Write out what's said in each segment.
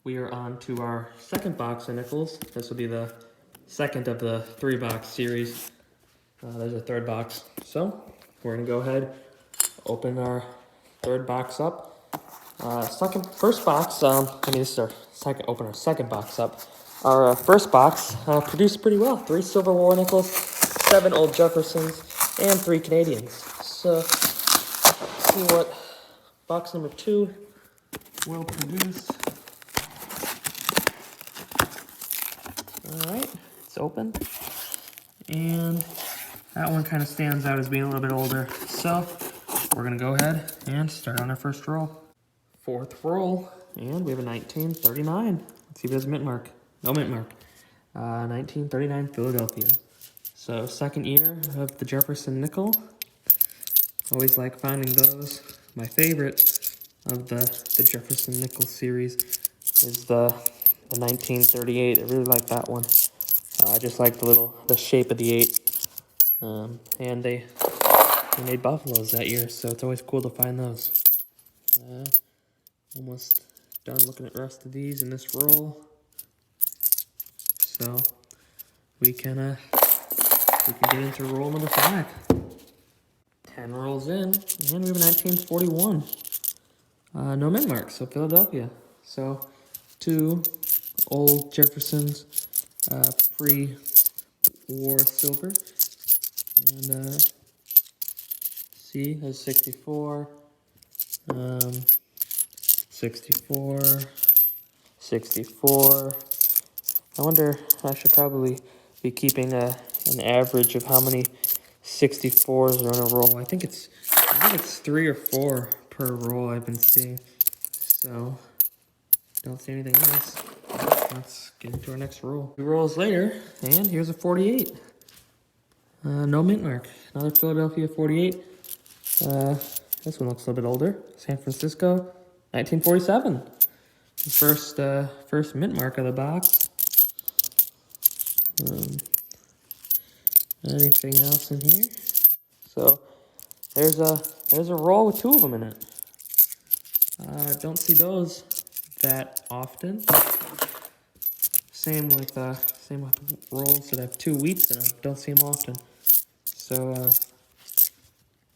We are on to our second box of nickels. This will be the second of the 3-box series. There's a third box. So we're gonna go ahead, open our third box up. First box, this is our second box up. Our first box produced pretty well. 3 Silver War nickels, 7 Old Jeffersons, and 3 Canadians. So let's see what box number 2 will produce. Alright, it's open. And that one kind of stands out as being a little bit older. So we're going to go ahead and start on our first roll. Fourth roll, and we have a 1939. Let's see if it has a mint mark. No mint mark. 1939 Philadelphia. So second year of the Jefferson nickel. Always like finding those. My favorite of the Jefferson nickel series is the 1938. I really like that one. I just like the shape of the 8. And they made buffaloes that year, so it's always cool to find those. Almost done looking at the rest of these in this roll. So we can get into roll number 5. 10 rolls in, and we have a 1941. No mint mark, so Philadelphia. So 2 Old Jeffersons, pre-war silver. And C has 64, 64, 64. I wonder, I should probably be keeping an average of how many 64s are in a roll. I think it's 3 or 4 per roll I've been seeing. So don't see anything else. Let's get into our next roll. 2 rolls later, and here's a 48. No mint mark. Another Philadelphia 48. This one looks a little bit older. San Francisco, 1947. The first mint mark of the box. Anything else in here? So there's a roll with 2 of them in it. Don't see those that often. Same with rolls that have 2 wheats in them. Don't see them often. So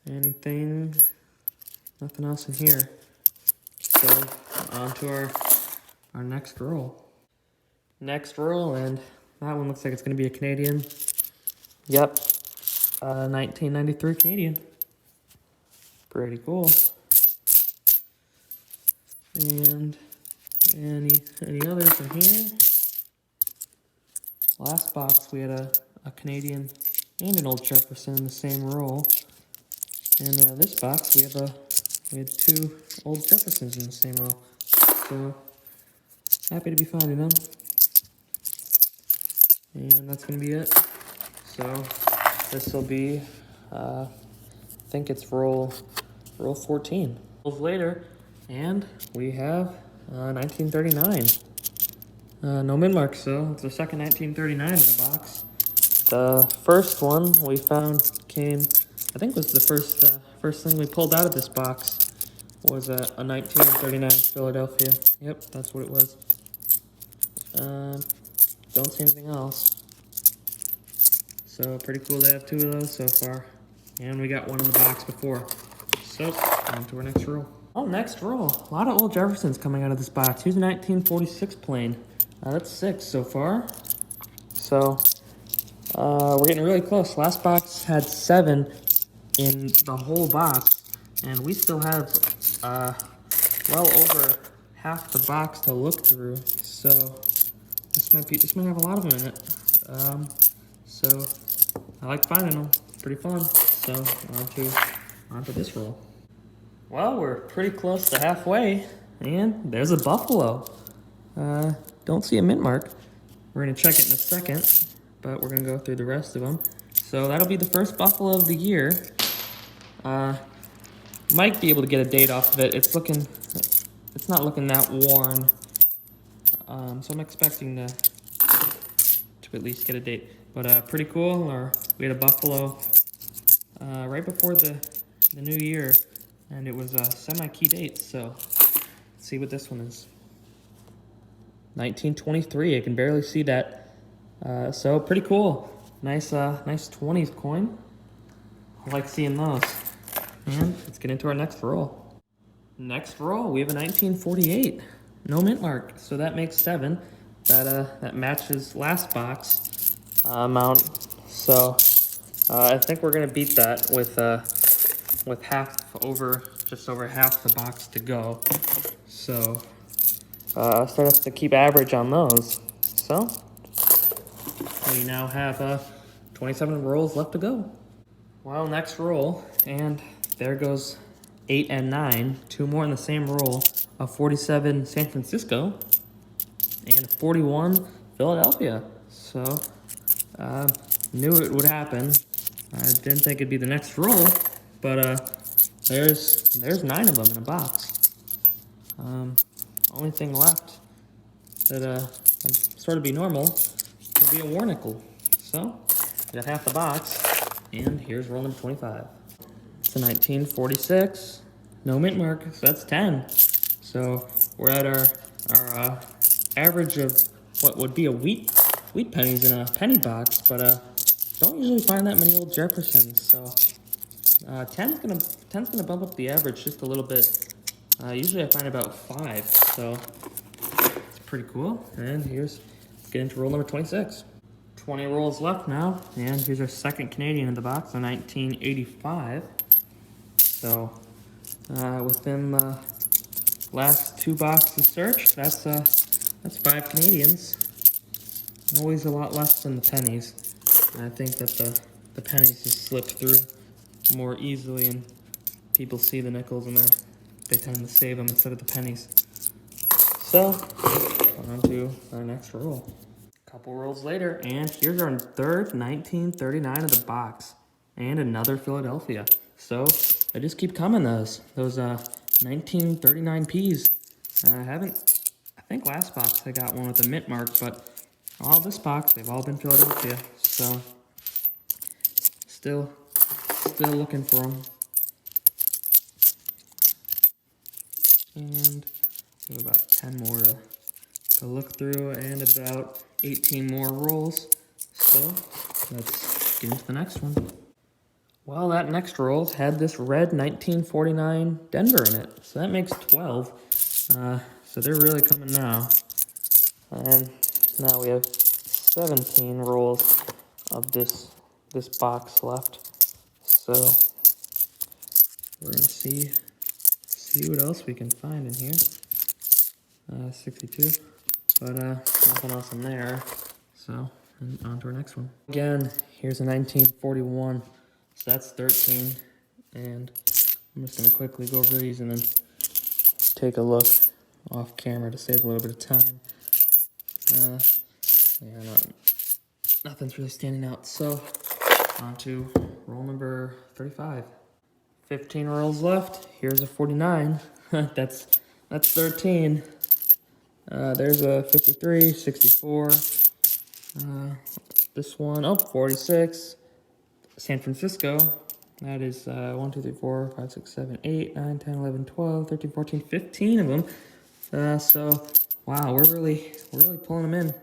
nothing else in here. So on to our next roll. Next roll, and that one looks like it's going to be a Canadian. Yep, 1993 Canadian. Pretty cool. And any others in here? Last box we had a Canadian and an Old Jefferson in the same roll. And this box we had 2 Old Jeffersons in the same roll. So happy to be finding them. And that's gonna be it. So this will be I think it's roll 14. Rolls later, and we have 1939. No mint mark, so it's the second 1939 in the box. The first one we found I think was the first thing we pulled out of this box was a 1939 Philadelphia. Yep, that's what it was. Don't see anything else. So pretty cool to have 2 of those so far. And we got one in the box before. So on to our next roll. Oh, next roll. A lot of Old Jeffersons coming out of this box. Here's a 1946 plain. That's 6 so far. So we're getting really close. Last box had 7 in the whole box, and we still have well over half the box to look through. So this might have a lot of them in it. So I like finding them. Pretty fun. So on to this roll. Well, we're pretty close to halfway, and there's a buffalo. Don't see a mint mark. We're gonna check it in a second, but we're gonna go through the rest of them. So that'll be the first buffalo of the year. Might be able to get a date off of it. It's not looking that worn. So I'm expecting to at least get a date. But pretty cool. We had a buffalo right before the new year, and it was a semi-key date. So let's see what this one is. 1923. I can barely see that. So pretty cool. Nice 20s coin. I like seeing those. And let's get into our next roll. Next roll, we have a 1948. No mint mark, so that makes 7. That matches last box amount. So I think we're gonna beat that with just over half the box to go. So start us to keep average on those. So we now have 27 rolls left to go. Well, next roll, and there goes 8 and 9. 2 more in the same roll. A 47 San Francisco and a 41 Philadelphia. So knew it would happen. I didn't think it'd be the next roll, but there's 9 of them in a box. Only thing left that would sort of be normal would be a war nickel. So we got half the box, and here's roll number 25. It's a 1946, no mint mark, so that's 10. So we're at our average of what would be a wheat pennies in a penny box, but don't usually find that many old Jeffersons. So 10's gonna bump up the average just a little bit. Usually I find about 5, so it's pretty cool. And let's get into roll number 26. 20 rolls left now, and here's our second Canadian in the box, a 1985. So within the last 2 boxes searched, that's 5 Canadians. Always a lot less than the pennies. And I think that the pennies just slip through more easily, and people see the nickels and they tend to save them instead of the pennies. So on to our next roll. Couple rolls later, and here's our third 1939 of the box, and another Philadelphia. So they just keep coming, those 1939 Ps. I think last box I got one with a mint mark, but all this box, they've all been Philadelphia. So still looking for them. And we have about 10 more to look through, and about 18 more rolls. So let's get into the next one. Well, that next roll had this red 1949 Denver in it, so that makes 12. So they're really coming now. And now we have 17 rolls of this box left. So we're gonna see what else we can find in here. 62, but nothing else in there. So on to our next one. Again, here's a 1941. So that's 13, and I'm just gonna quickly go over these and then take a look off camera to save a little bit of time. Yeah, nothing's really standing out. So on to roll number 35. 15 rolls left. Here's a 49. that's 13. There's a 53, 64. This one, 46. San Francisco. That is 1, 2, 3, 4, 5, 6, 7, 8, 9, 10, 11, 12, 13, 14, 15 of them. So wow, we're really pulling them in.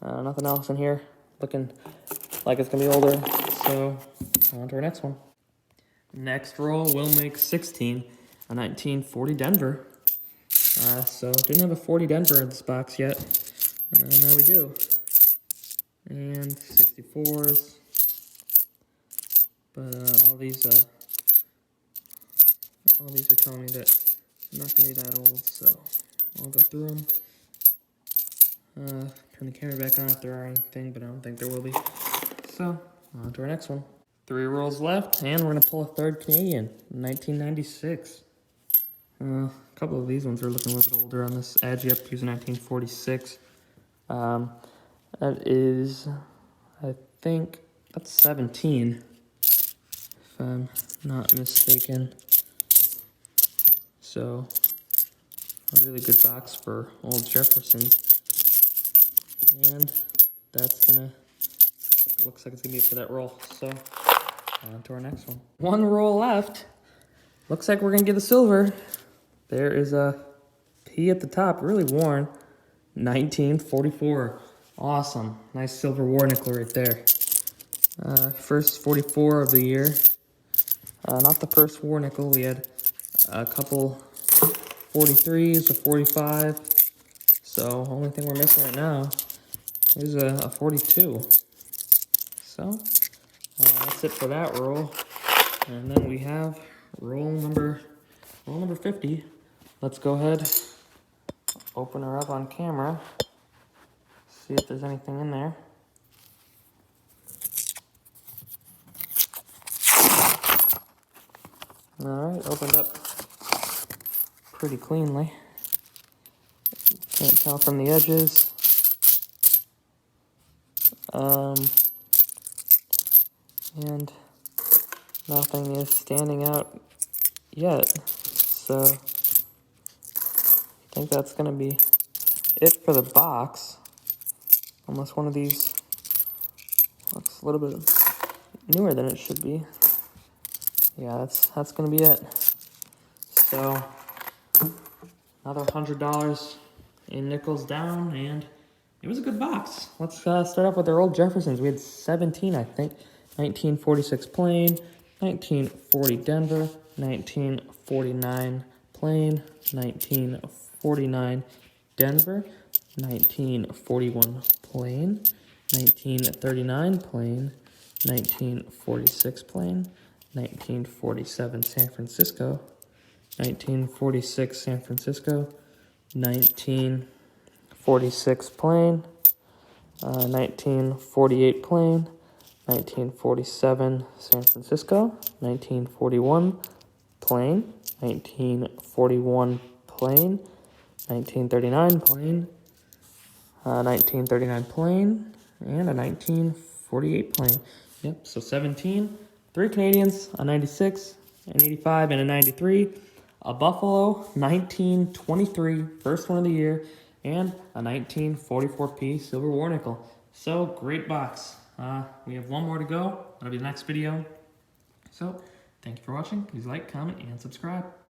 Nothing else in here looking like it's gonna be older. So on to our next one. Next roll will make 16, a 1940 Denver. So didn't have a 40 Denver in this box yet. Now we do. And 64s. But all these are telling me that I'm not gonna be that old, so I'll go through them. Turn the camera back on if there are anything, but I don't think there will be. So on to our next one. 3 rolls left, and we're gonna pull a third Canadian, 1996. A couple of these ones are looking a little bit older on this edge. Yep, here's a 1946. That is, I think that's 17. If I'm not mistaken. So, a really good box for old Jefferson. And looks like it's gonna be it for that roll. So, on to our next one. 1 roll left. Looks like we're gonna get the silver. There is a P at the top, really worn. 1944. Awesome. Nice silver war nickel right there. First 44 of the year. Not the first war nickel. We had a couple 43s, a 45. So only thing we're missing right now is a 42. So that's it for that roll. And then we have roll number 50. Let's go ahead, open her up on camera, see if there's anything in there. Alright, opened up pretty cleanly. Can't tell from the edges. And nothing is standing out yet. So I think that's gonna be it for the box. Unless one of these looks a little bit newer than it should be. Yeah, that's gonna be it. So another $100 in nickels down, and it was a good box. Let's start off with our old Jeffersons. We had 17, I think. 1946 Plain, 1940 Denver, 1949 Plain, 1949 Denver, 1941 Plain, 1939 Plain, 1946 Plain, 1947 San Francisco, 1946 San Francisco, 1946 Plain, 1948 Plain, 1947 San Francisco, 1941 Plain, 1941 Plain, 1939 Plain, 1939 Plain, and a 1948 Plain. Yep, so 17, 3 Canadians, a 96, an 85, and a 93, a Buffalo 1923, first one of the year, and a 1944p silver war nickel. So, great box. We have one more to go. That'll be the next video. So, thank you for watching. Please like, comment, and subscribe.